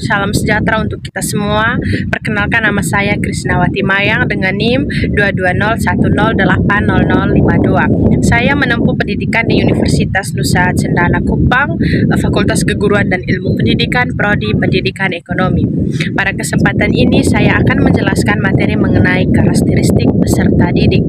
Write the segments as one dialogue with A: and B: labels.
A: Salam sejahtera untuk kita semua. Perkenalkan, nama saya Krisnawati Mayang dengan NIM 22010800052. Saya menempuh pendidikan di Universitas Nusa Cendana Kupang, Fakultas Keguruan dan Ilmu Pendidikan, Prodi Pendidikan Ekonomi. Pada kesempatan ini saya akan menjelaskan materi mengenai karakteristik peserta didik.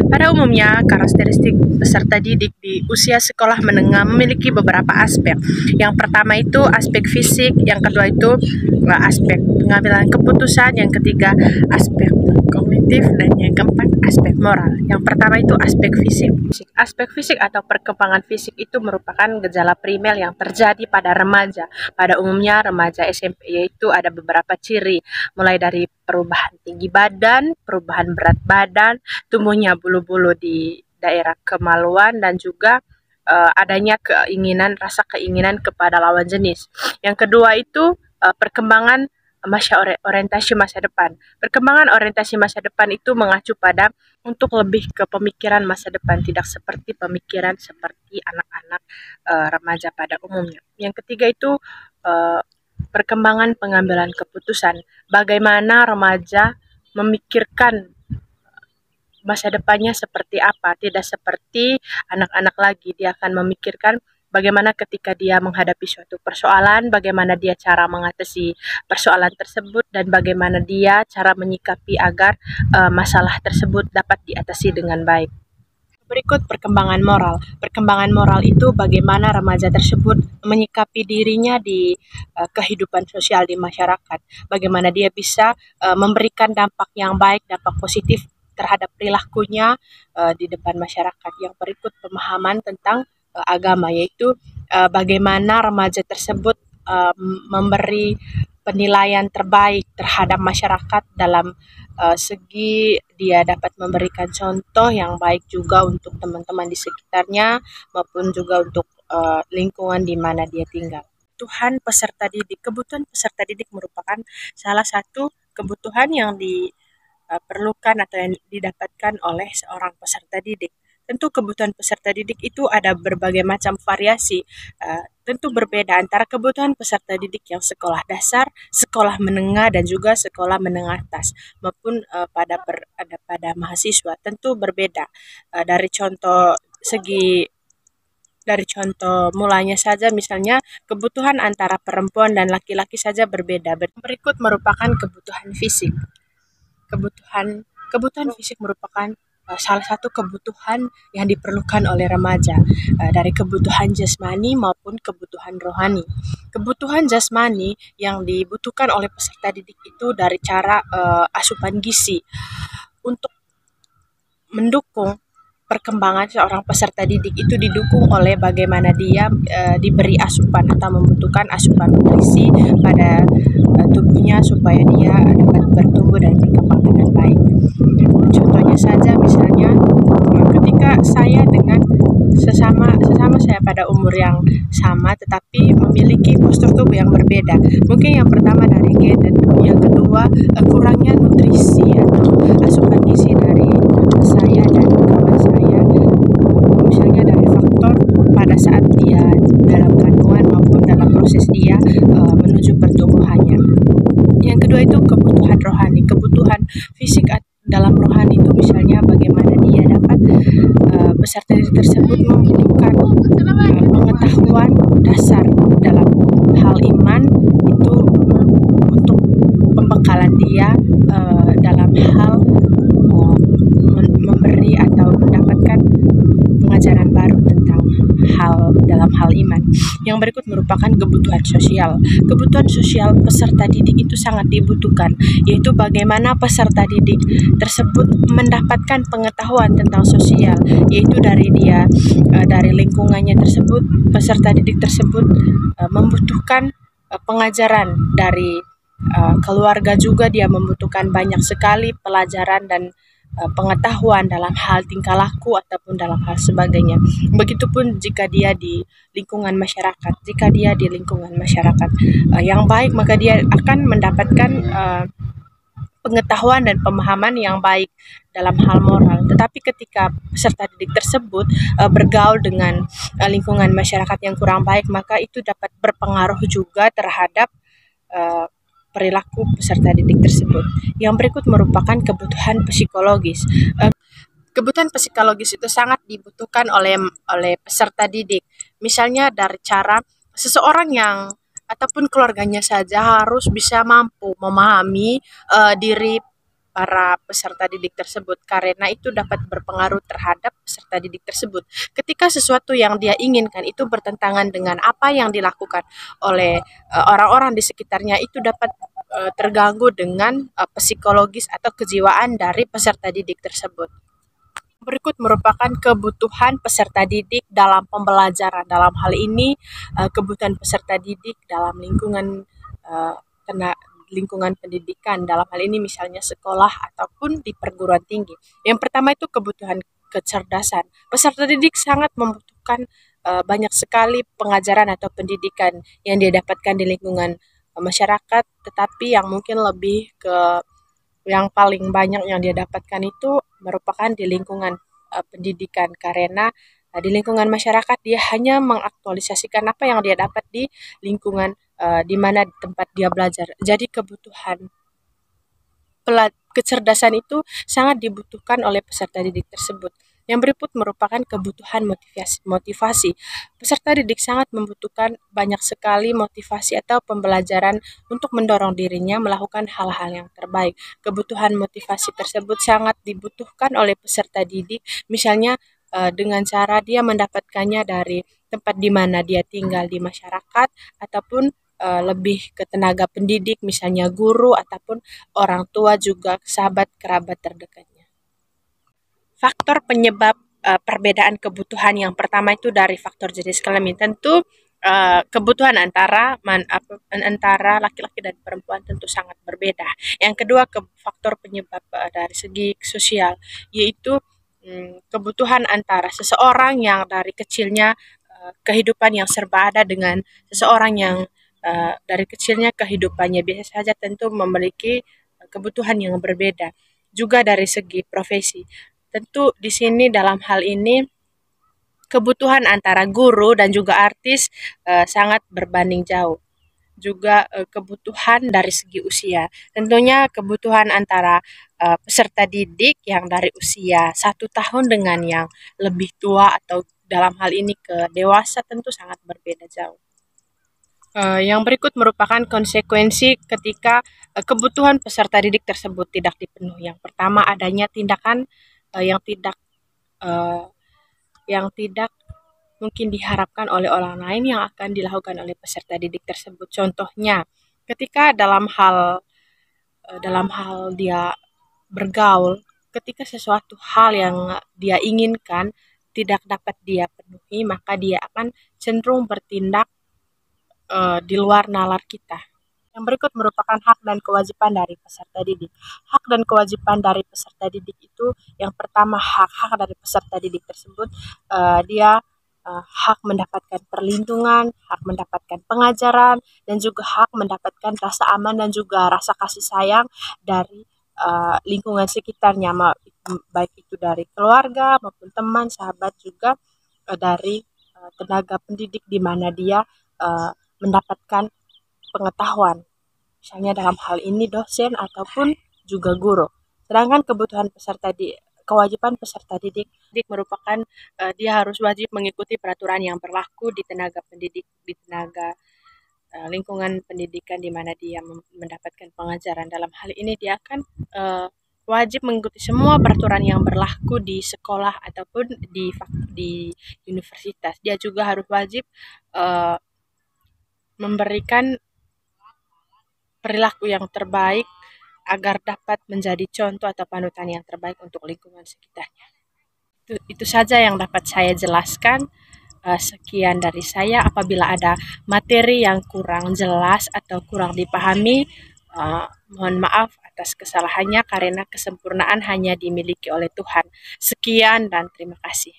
A: Pada umumnya, karakteristik peserta didik di usia sekolah menengah memiliki beberapa aspek. Yang pertama itu aspek fisik, yang kedua itu aspek pengambilan keputusan, yang ketiga aspek kognitif, dan yang keempat aspek moral. Yang pertama itu aspek fisik. Aspek fisik atau perkembangan fisik itu merupakan gejala primer yang terjadi pada remaja. Pada umumnya remaja SMP, yaitu ada beberapa ciri, mulai dari perubahan tinggi badan, perubahan berat badan, tumbuhnya bulu-bulu di daerah kemaluan, dan juga adanya rasa keinginan kepada lawan jenis. Yang kedua itu perkembangan orientasi masa depan. Perkembangan orientasi masa depan itu mengacu pada untuk lebih ke pemikiran masa depan, tidak seperti pemikiran seperti anak-anak remaja pada umumnya. Yang ketiga itu perkembangan pengambilan keputusan. Bagaimana remaja memikirkan masa depannya seperti apa, tidak seperti anak-anak lagi. Dia akan memikirkan bagaimana ketika dia menghadapi suatu persoalan, bagaimana dia cara mengatasi persoalan tersebut, dan bagaimana dia cara menyikapi agar masalah tersebut dapat diatasi dengan baik. Berikut perkembangan moral. Perkembangan moral itu bagaimana remaja tersebut menyikapi dirinya di kehidupan sosial di masyarakat. Bagaimana dia bisa memberikan dampak yang baik, dampak positif terhadap perilakunya di depan masyarakat. Yang berikut pemahaman tentang agama, yaitu bagaimana remaja tersebut memberi penilaian terbaik terhadap masyarakat dalam segi dia dapat memberikan contoh yang baik juga untuk teman-teman di sekitarnya maupun juga untuk lingkungan di mana dia tinggal. Kebutuhan peserta didik. Kebutuhan peserta didik merupakan salah satu kebutuhan yang diperlukan atau yang didapatkan oleh seorang peserta didik. Tentu kebutuhan peserta didik itu ada berbagai macam variasi. Tentu berbeda antara kebutuhan peserta didik yang sekolah dasar, sekolah menengah, dan juga sekolah menengah atas, maupun pada mahasiswa. Tentu berbeda. Dari contoh mulanya saja, misalnya kebutuhan antara perempuan dan laki-laki saja berbeda. Berikut merupakan kebutuhan fisik. Kebutuhan fisik merupakan salah satu kebutuhan yang diperlukan oleh remaja, dari kebutuhan jasmani maupun kebutuhan rohani. Kebutuhan jasmani yang dibutuhkan oleh peserta didik itu dari cara asupan gizi. Untuk mendukung perkembangan seorang peserta didik itu didukung oleh bagaimana dia diberi asupan atau membutuhkan asupan nutrisi pada tubuhnya supaya dia dapat bertumbuh dan berkembang dengan baik. Contohnya saja, misalnya ketika saya dengan sesama saya pada umur yang sama tetapi memiliki postur tubuh yang berbeda. Mungkin yang pertama dari gen, dan yang kedua kurangnya nutrisi atau asupan gizi dari saya dan kawan saya, misalnya dari faktor pada saat dia dalam kandungan maupun dalam proses dia menuju pertumbuhannya. Yang kedua itu kebutuhan rohani. Kebutuhan fisik dalam rohani itu misalnya bagaimana dia dapat peserta didik tersebut membutuhkan pengetahuan dasar dalam hal iman, itu untuk pembekalan dia dalam hal memberi atau mendapatkan pengajaran baru tentang dalam hal iman. Yang berikut merupakan kebutuhan sosial. Kebutuhan sosial peserta didik itu sangat dibutuhkan, yaitu bagaimana peserta didik tersebut mendapatkan pengetahuan tentang sosial, yaitu dari lingkungannya tersebut. Peserta didik tersebut membutuhkan pengajaran dari keluarga juga. Dia membutuhkan banyak sekali pelajaran dan pengetahuan dalam hal tingkah laku ataupun dalam hal sebagainya. Begitupun jika dia di lingkungan masyarakat. Jika dia di lingkungan masyarakat yang baik, maka dia akan mendapatkan pengetahuan dan pemahaman yang baik dalam hal moral. Tetapi ketika peserta didik tersebut bergaul dengan lingkungan masyarakat yang kurang baik, maka itu dapat berpengaruh juga terhadap perilaku peserta didik tersebut. Yang berikut merupakan kebutuhan psikologis. Kebutuhan psikologis itu sangat dibutuhkan oleh peserta didik. Misalnya dari cara seseorang yang ataupun keluarganya saja harus bisa mampu memahami diri para peserta didik tersebut, karena itu dapat berpengaruh terhadap peserta didik tersebut. Ketika sesuatu yang dia inginkan itu bertentangan dengan apa yang dilakukan oleh orang-orang di sekitarnya, itu dapat terganggu dengan psikologis atau kejiwaan dari peserta didik tersebut. Berikut merupakan kebutuhan peserta didik dalam pembelajaran. Dalam hal ini, kebutuhan peserta didik dalam eh, lingkungan pendidikan. Dalam hal ini misalnya sekolah ataupun di perguruan tinggi. Yang pertama itu kebutuhan kecerdasan. Peserta didik sangat membutuhkan banyak sekali pengajaran atau pendidikan yang dia dapatkan di lingkungan masyarakat, tetapi yang mungkin lebih ke yang paling banyak yang dia dapatkan itu merupakan di lingkungan pendidikan, karena di lingkungan masyarakat dia hanya mengaktualisasikan apa yang dia dapat di lingkungan di mana tempat dia belajar. Jadi kebutuhan kecerdasan itu sangat dibutuhkan oleh peserta didik tersebut. Yang berikut merupakan kebutuhan motivasi. Peserta didik sangat membutuhkan banyak sekali motivasi atau pembelajaran untuk mendorong dirinya melakukan hal-hal yang terbaik. Kebutuhan motivasi tersebut sangat dibutuhkan oleh peserta didik, misalnya dengan cara dia mendapatkannya dari tempat di mana dia tinggal di masyarakat, ataupun lebih ke tenaga pendidik, misalnya guru ataupun orang tua, juga sahabat kerabat terdekatnya. Faktor penyebab perbedaan kebutuhan yang pertama itu dari faktor jenis kelamin. Tentu kebutuhan antara laki-laki dan perempuan tentu sangat berbeda. Yang kedua, faktor penyebab dari segi sosial, yaitu kebutuhan antara seseorang yang dari kecilnya kehidupan yang serba ada dengan seseorang yang dari kecilnya kehidupannya biasa saja, tentu memiliki kebutuhan yang berbeda. Juga dari segi profesi, tentu di sini dalam hal ini kebutuhan antara guru dan juga artis sangat berbanding jauh. Juga kebutuhan dari segi usia, tentunya kebutuhan antara peserta didik yang dari usia 1 tahun dengan yang lebih tua atau dalam hal ini ke dewasa tentu sangat berbeda jauh. Yang berikut merupakan konsekuensi ketika kebutuhan peserta didik tersebut tidak dipenuhi. Yang pertama, adanya tindakan yang eh, tidak mungkin diharapkan oleh orang lain yang akan dilakukan oleh peserta didik tersebut. Contohnya, ketika dalam hal dia bergaul, ketika sesuatu hal yang dia inginkan tidak dapat dia penuhi, maka dia akan cenderung bertindak di luar nalar kita. Yang berikut merupakan hak dan kewajiban dari peserta didik. Hak dan kewajiban dari peserta didik itu, yang pertama, hak dari peserta didik tersebut, dia hak mendapatkan perlindungan, hak mendapatkan pengajaran, dan juga hak mendapatkan rasa aman dan juga rasa kasih sayang dari lingkungan sekitarnya, baik itu dari keluarga maupun teman, sahabat, juga dari tenaga pendidik di mana dia mendapatkan pengetahuan, misalnya dalam hal ini dosen ataupun juga guru. Sedangkan kewajiban peserta didik merupakan dia harus wajib mengikuti peraturan yang berlaku di tenaga pendidik, di tenaga lingkungan pendidikan di mana dia mendapatkan pengajaran. Dalam hal ini dia akan wajib mengikuti semua peraturan yang berlaku di sekolah ataupun di universitas. Dia juga harus wajib memberikan perilaku yang terbaik agar dapat menjadi contoh atau panutan yang terbaik untuk lingkungan sekitarnya. Itu saja yang dapat saya jelaskan. Sekian dari saya. Apabila ada materi yang kurang jelas atau kurang dipahami, mohon maaf atas kesalahannya, karena kesempurnaan hanya dimiliki oleh Tuhan. Sekian dan terima kasih.